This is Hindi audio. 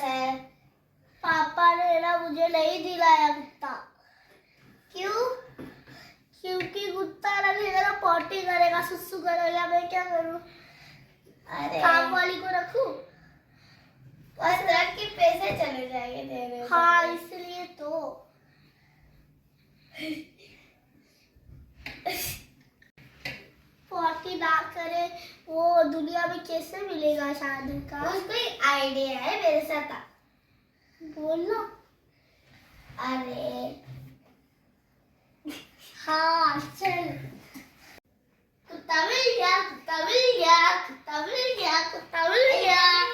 है। पापा ने ना मुझे नहीं दिलाया कुत्ता। क्यों? क्योंकि कुत्ता लगेगा ना पॉटी करेगा, सुसु करेगा, मैं क्या करूं? अरे काम वाली को रखूं? बस रख के पैसे चले जाएंगे तेरे। हाँ इसलिए तो। पॉटी ना करे वो दुनिया में कैसे मिलेगा शादी का? उसको एक आइडिया है, मेरे साथ आ। बोलना। अरे हाँ चल। कुत्ता मिल गया, कुत्ता मिल गया, कुत्ता मिल गया, कुत्ता मिल गया।